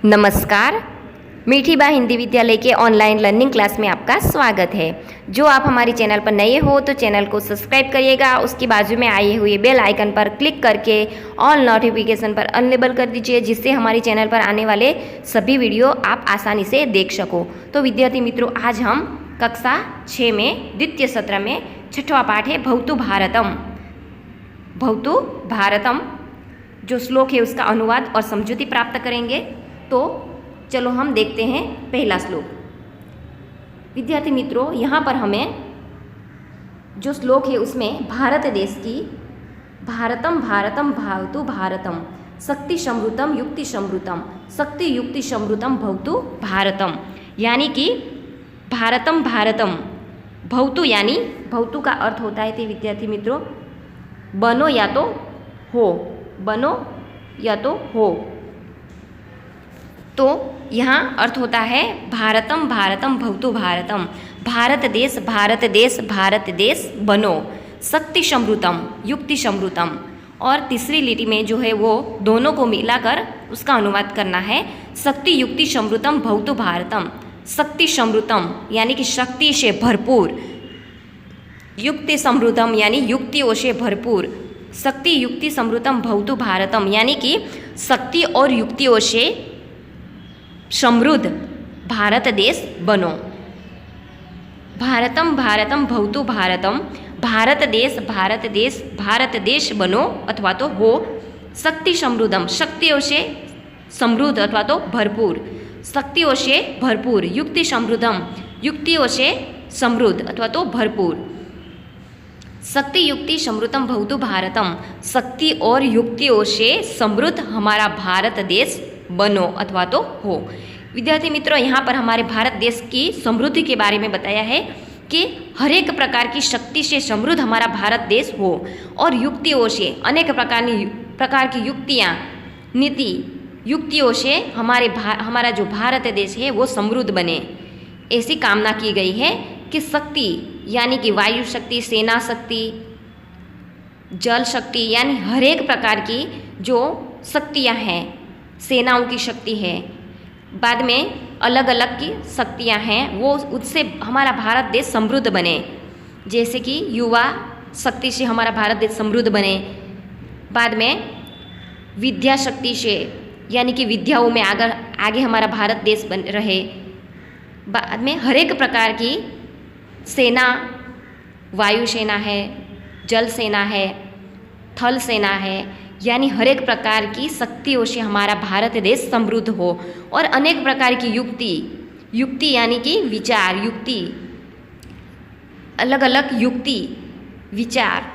नमस्कार। मीठी बा हिंदी विद्यालय के ऑनलाइन लर्निंग क्लास में आपका स्वागत है। जो आप हमारे चैनल पर नए हो तो चैनल को सब्सक्राइब करिएगा, उसकी बाजू में आए हुए बेल आइकन पर क्लिक करके ऑल नोटिफिकेशन पर अनलेबल कर दीजिए, जिससे हमारे चैनल पर आने वाले सभी वीडियो आप आसानी से देख सको। तो विद्यार्थी मित्रों, आज हम कक्षा 6 में द्वितीय सत्र में छठवां पाठ है भवतु भारतम। भवतु भारतम जो श्लोक है उसका अनुवाद और समझौती प्राप्त करेंगे। तो चलो हम देखते हैं पहला श्लोक। विद्यार्थी मित्रों, यहाँ पर हमें जो श्लोक है उसमें भारत देश की भारतम भारतम भवतु भारतम शक्ति समृतम युक्ति समृतम शक्ति युक्ति समृतम भवतु भारतम, यानी कि भारतम भारतम भवतु यानी भवतु का अर्थ होता है विद्यार्थी मित्रों बनो या तो हो, बनो या तो हो। तो यहाँ अर्थ होता है भारतम भारतम भवतु भारतम, भारत देश भारत देश भारत देश बनो, शक्ति समृतम युक्ति समृतम। और तीसरी लिटि में जो है वो दोनों को मिलाकर उसका अनुवाद करना है शक्ति युक्ति समृतम भवतु भारतम। शक्ति समृतम यानी कि शक्ति से भरपूर, युक्ति समृद्धम यानी युक्तियों से भरपूर, शक्ति युक्ति समृद्धम भवतु भारतम यानी कि शक्ति और युक्तियों से समृद्ध भारत देश बनो। भारतम भारतम भवतु भारतम भारत देश बनो अथवा तो हो। शक्ति समृद्धम शक्तियों से समृद्ध अथवा तो भरपूर, शक्तियों से भरपूर, युक्ति समृद्धम युक्तियों से समृद्ध अथवा तो भरपूर। शक्ति युक्ति समृद्धम भवतु भारतम, शक्ति और युक्तियों से समृद्ध हमारा भारत देश बनो अथवा तो हो। विद्यार्थी मित्रों, यहाँ पर हमारे भारत देश की समृद्धि के बारे में बताया है कि हर एक प्रकार की शक्ति से समृद्ध हमारा भारत देश हो और युक्तियों से अनेक प्रकार की युक्तियाँ नीति युक्तियों से हमारा जो भारत देश है वो समृद्ध बने, ऐसी कामना की गई है कि शक्ति यानी कि वायु शक्ति, सेना शक्ति, जल शक्ति यानी हर एक प्रकार की जो शक्तियाँ हैं, सेनाओं की शक्ति है, बाद में अलग अलग की शक्तियाँ हैं, वो उससे हमारा भारत देश समृद्ध बने। जैसे कि युवा शक्ति से हमारा भारत देश समृद्ध बने, बाद में विद्या शक्ति से यानी कि विद्याओं में आगे हमारा भारत देश बन रहे, बाद में हर एक प्रकार की सेना, वायु सेना है, जल सेना है, थल सेना है, यानी हर एक प्रकार की शक्तियों से हमारा भारत देश समृद्ध हो। और अनेक प्रकार की युक्ति यानी कि विचार, युक्ति अलग अलग युक्ति विचार,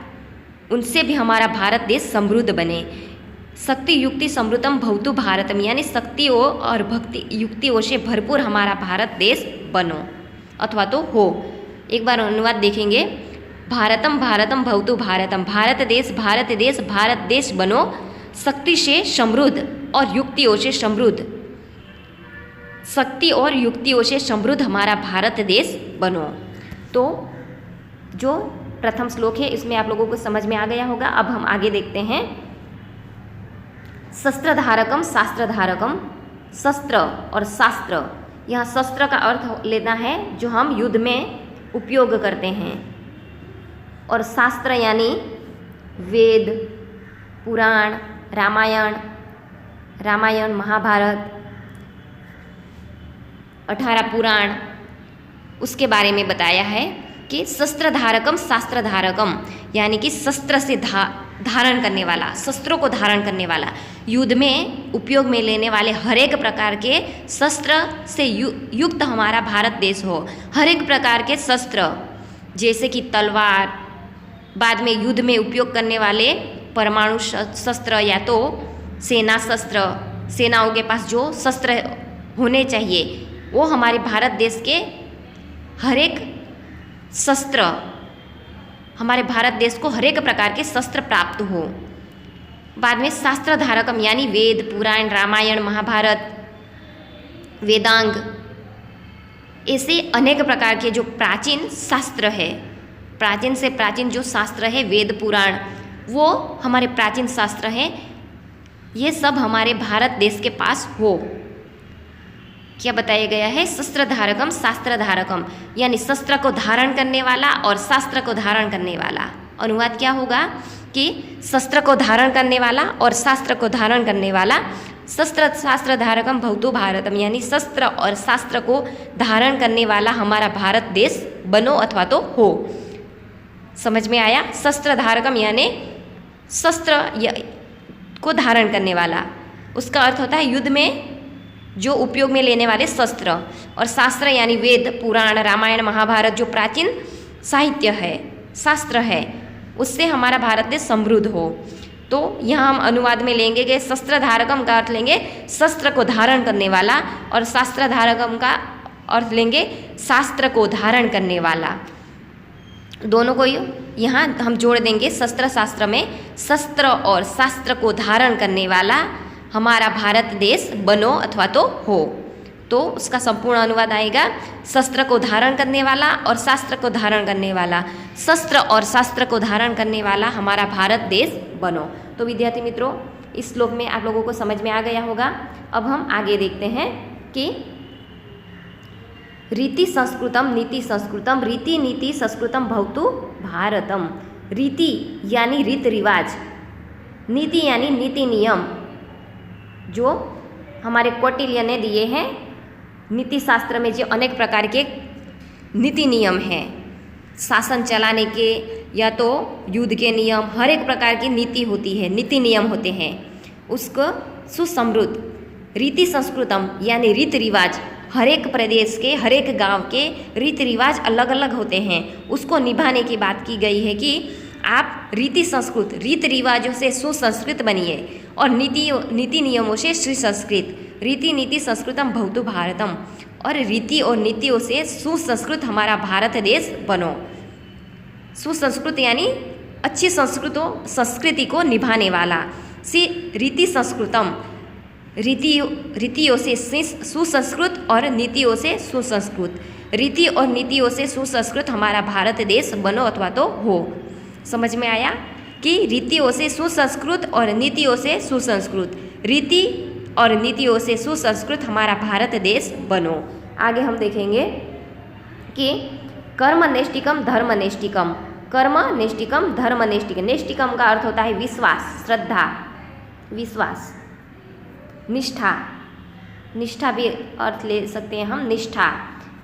उनसे भी हमारा भारत देश समृद्ध बने। शक्ति युक्ति समृद्धम भवतु भारतम यानी शक्तियों और भक्ति युक्तियों से भरपूर हमारा भारत देश बनो अथवा तो हो। एक बार अनुवाद देखेंगे। भारतम भारतम भवतु भारतम भारत देश बनो, शक्ति से समृद्ध और युक्तियों से समृद्ध, शक्ति और युक्तियों से समृद्ध हमारा भारत देश बनो। तो जो प्रथम श्लोक है इसमें आप लोगों को समझ में आ गया होगा। अब हम आगे देखते हैं। शस्त्रधारकम शास्त्रधारकम, शस्त्र और शास्त्र, यहाँ शस्त्र का अर्थ लेना है जो हम युद्ध में उपयोग करते हैं, और शास्त्र यानी वेद, पुराण, रामायण महाभारत, 18 पुराण, उसके बारे में बताया है कि शस्त्रधारकम शास्त्रधारकम यानी कि शस्त्र से धारण करने वाला, शस्त्रों को धारण करने वाला, युद्ध में उपयोग में लेने वाले हर एक प्रकार के शस्त्र से युक्त हमारा भारत देश हो। हर एक प्रकार के शस्त्र जैसे कि तलवार, बाद में युद्ध में उपयोग करने वाले परमाणु शस्त्र या तो सेना शस्त्र, सेनाओं के पास जो शस्त्र होने चाहिए वो हमारे भारत देश के हर एक शस्त्र, हमारे भारत देश को हर एक प्रकार के शस्त्र प्राप्त हो। बाद में शास्त्र धारकम यानी वेद, पुराण, रामायण महाभारत, वेदांग, ऐसे अनेक प्रकार के जो प्राचीन शास्त्र है, प्राचीन से प्राचीन जो शास्त्र है वेद पुराण, वो हमारे प्राचीन शास्त्र हैं, ये सब हमारे भारत देश के पास हो। क्या बताया गया है? शस्त्र धारकम शास्त्र धारकम, यानी शस्त्र को धारण करने वाला और शास्त्र को धारण करने वाला। अनुवाद क्या होगा कि शस्त्र को धारण करने वाला और शास्त्र को धारण करने वाला। शस्त्र शास्त्र धारकम भवतु भारतम, यानी शस्त्र और शास्त्र को धारण करने वाला हमारा भारत देश बनो अथवा तो हो। समझ में आया? शस्त्र धारकम यानी शस्त्र को धारण करने वाला, उसका अर्थ होता है युद्ध में जो उपयोग में लेने वाले शस्त्र, और शास्त्र यानी वेद पुराण रामायण महाभारत जो प्राचीन साहित्य है शास्त्र है, उससे हमारा भारत देश समृद्ध हो। तो यहाँ हम अनुवाद में लेंगे कि शस्त्र धारकम का अर्थ लेंगे शस्त्र को धारण करने वाला, और शास्त्र धारकम का अर्थ लेंगे शास्त्र को धारण करने वाला। दोनों को यहाँ हम जोड़ देंगे शस्त्र शास्त्र में, शस्त्र और शास्त्र को धारण करने वाला हमारा भारत देश बनो अथवा तो हो। तो उसका संपूर्ण अनुवाद आएगा शस्त्र को धारण करने वाला और शास्त्र को धारण करने वाला, शस्त्र और शास्त्र को धारण करने वाला हमारा भारत देश बनो। तो विद्यार्थी मित्रों, इस श्लोक में आप लोगों को समझ में आ गया होगा। अब हम आगे देखते हैं कि रीति संस्कृतम नीति संस्कृतम रीति नीति संस्कृतम भवतु भारतम। रीति यानी रीत रिवाज, नीति यानी नीति नियम जो हमारे कौटिल्य ने दिए हैं। नीति शास्त्र में जो अनेक प्रकार के नीति नियम हैं, शासन चलाने के या तो युद्ध के नियम, हर एक प्रकार की नीति होती है, नीति नियम होते हैं। उसको सुसमृद्ध रीति संस्कृतम यानी रीत रिवाज, हर एक प्रदेश के हर एक गांव के रीति रिवाज अलग अलग होते हैं, उसको निभाने की बात की गई है कि आप रीति संस्कृत रीत रिवाजों से सुसंस्कृत बनिए और नीति नियमों से सुसंस्कृत। रीति नीति संस्कृतम भवतु भारतम, और रीति और नीतियों से सुसंस्कृत हमारा भारत देश बनो। सुसंस्कृत यानी अच्छी संस्कृति को निभाने वाला। रीति संस्कृतम रीतियों से सुसंस्कृत और नीतियों से सुसंस्कृत। रीति और नीतियों से सुसंस्कृत हमारा भारत देश बनो अथवा तो हो। समझ में आया कि रीतियों से सुसंस्कृत और नीतियों से सुसंस्कृत, रीति और नीतियों से सुसंस्कृत हमारा भारत देश बनो। आगे हम देखेंगे कि कर्म नेष्टिकम धर्म नेष्टिकम। कर्म नेष्टिकम धर्म नेष्टिकम। नेष्टिकम का अर्थ होता है विश्वास, श्रद्धा, विश्वास, निष्ठा। निष्ठा भी अर्थ ले सकते हैं हम, निष्ठा,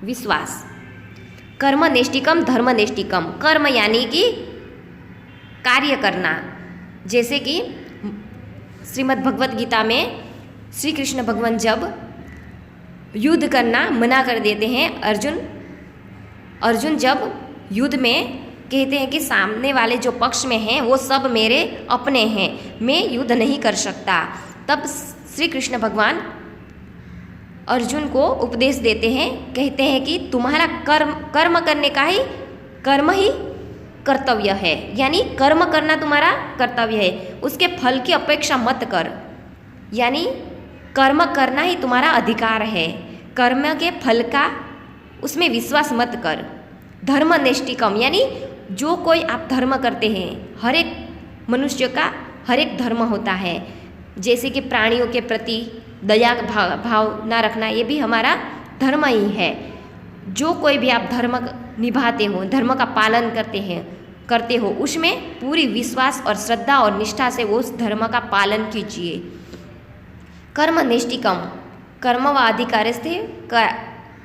विश्वास। कर्म नेष्टिकम धर्म नेष्टिकम। कर्म यानी कि कार्य करना, जैसे कि श्रीमद् भगवत गीता में श्री कृष्ण भगवान जब युद्ध करना मना कर देते हैं, अर्जुन जब युद्ध में कहते हैं कि सामने वाले जो पक्ष में हैं वो सब मेरे अपने हैं, मैं युद्ध नहीं कर सकता, तब श्री कृष्ण भगवान अर्जुन को उपदेश देते हैं, कहते हैं कि तुम्हारा कर्म करने का ही कर्म ही कर्तव्य है, यानी कर्म करना तुम्हारा कर्तव्य है, उसके फल की अपेक्षा मत कर, यानी कर्म करना ही तुम्हारा अधिकार है, कर्म के फल का उसमें विश्वास मत कर। धर्म नेष्टिकम यानी जो कोई आप धर्म करते हैं, हर एक मनुष्य का हर एक धर्म होता है, जैसे कि प्राणियों के प्रति दया भाव ना रखना, ये भी हमारा धर्म ही है। जो कोई भी आप धर्म निभाते हो, धर्म का पालन करते हो, उसमें पूरी विश्वास और श्रद्धा और निष्ठा से वो उस धर्म का पालन कीजिए। कर्म नेष्टिकम कर्म व अधिकारस्ते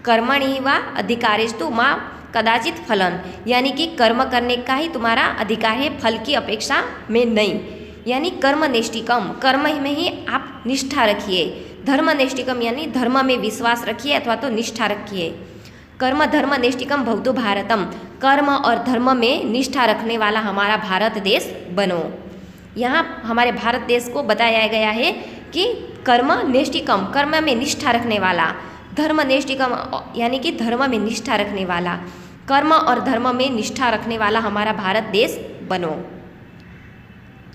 कर्मणि व अधिकारेस्तु मां कदाचित फलन, यानी कि कर्म करने का ही तुम्हारा अधिकार है, फल की अपेक्षा में नहीं। यानी कर्म नेष्टिकम, कर्म में ही आप निष्ठा रखिए। धर्म नेष्टिकम यानी धर्म में विश्वास रखिए अथवा तो निष्ठा रखिए। कर्म धर्म नेष्टिकम भवतु भारतम, कर्म और धर्म में निष्ठा रखने वाला हमारा भारत देश बनो। यहाँ हमारे भारत देश को बताया गया है कि कर्म नेष्टिकम, कर्म में निष्ठा रखने वाला, धर्म नेष्टिकम यानी कि धर्म में निष्ठा रखने वाला, कर्म और धर्म में निष्ठा रखने वाला हमारा भारत देश बनो।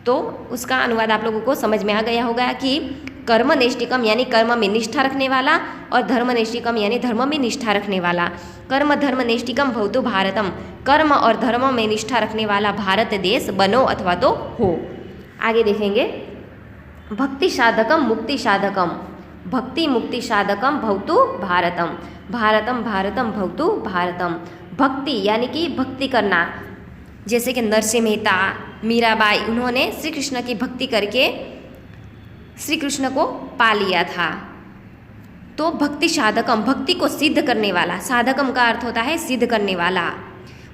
तो उसका अनुवाद आप लोगों को समझ में आ गया होगा कि कर्म नेष्टिकम यानी कर्म में निष्ठा रखने वाला और धर्म नेष्टिकम यानी धर्म में निष्ठा रखने वाला। कर्म धर्म नेष्टिकम भवतु भारतम, कर्म और धर्म में निष्ठा रखने वाला भारत देश बनो अथवा तो हो। आगे देखेंगे भक्ति साधकम मुक्ति साधकम। भक्ति मुक्ति साधकम भवतु भारतम, भारतम भारतम भवतु भारतम। भक्ति यानी कि भक्ति करना, जैसे कि नरसिंह मेहता, मीराबाई, उन्होंने श्री कृष्ण की भक्ति करके श्री कृष्ण को पा लिया था। तो भक्ति साधकम, भक्ति को सिद्ध करने वाला, साधकम का अर्थ होता है सिद्ध करने वाला।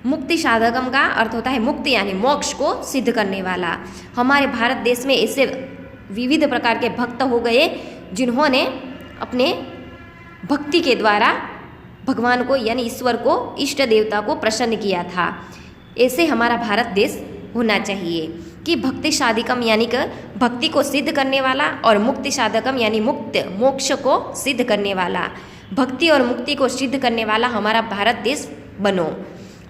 मुक्ति साधकम का अर्थ होता है मुक्ति यानी मोक्ष को सिद्ध करने वाला। हमारे भारत देश में ऐसे विविध प्रकार के भक्त हो गए जिन्होंने अपने भक्ति के द्वारा भगवान को यानी ईश्वर को, इष्ट देवता को प्रसन्न किया था। ऐसे हमारा भारत देश होना चाहिए कि भक्ति साधिकम यानी कि भक्ति को सिद्ध करने वाला और मुक्ति साधकम यानी मुक्त मोक्ष को सिद्ध करने वाला। भक्ति और मुक्ति को सिद्ध करने वाला हमारा भारत देश बनो।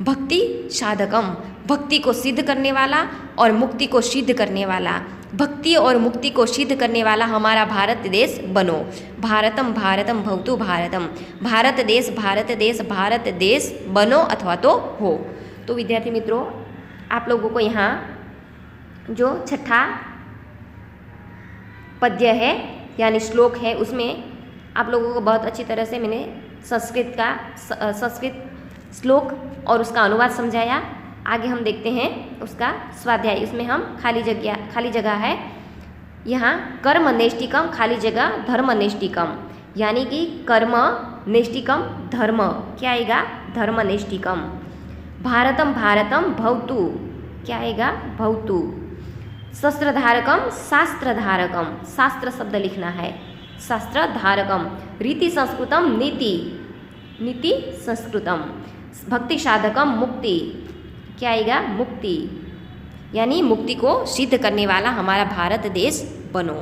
भक्ति साधकम, भक्ति को सिद्ध करने वाला और मुक्ति को सिद्ध करने वाला। भक्ति और मुक्ति को सिद्ध करने वाला हमारा भारत देश बनो। भारतम भारतम भवतु भारतम, भारत देश बनो अथवा तो हो। तो विद्यार्थी मित्रों, आप लोगों को यहाँ जो छठा पद्य है यानी श्लोक है, उसमें आप लोगों को बहुत अच्छी तरह से मैंने संस्कृत श्लोक और उसका अनुवाद समझाया। आगे हम देखते हैं उसका स्वाध्याय। उसमें हम खाली जगह है यहाँ कर्म नेष्टिकम, खाली जगह धर्म नेष्टिकम, यानी कि कर्म नेष्टिकम धर्म, क्या आएगा धर्म नेष्टिकम। भारतम भारतम भवतु, क्या आएगा भवतु। शस्त्रधारकम शास्त्रधारकम, शास्त्र शब्द लिखना है, शास्त्रधारकम। रीति संस्कृतम नीति, नीति संस्कृतम। भक्ति साधकम मुक्ति, क्या आएगा मुक्ति, यानी मुक्ति को सिद्ध करने वाला हमारा भारत देश बनो।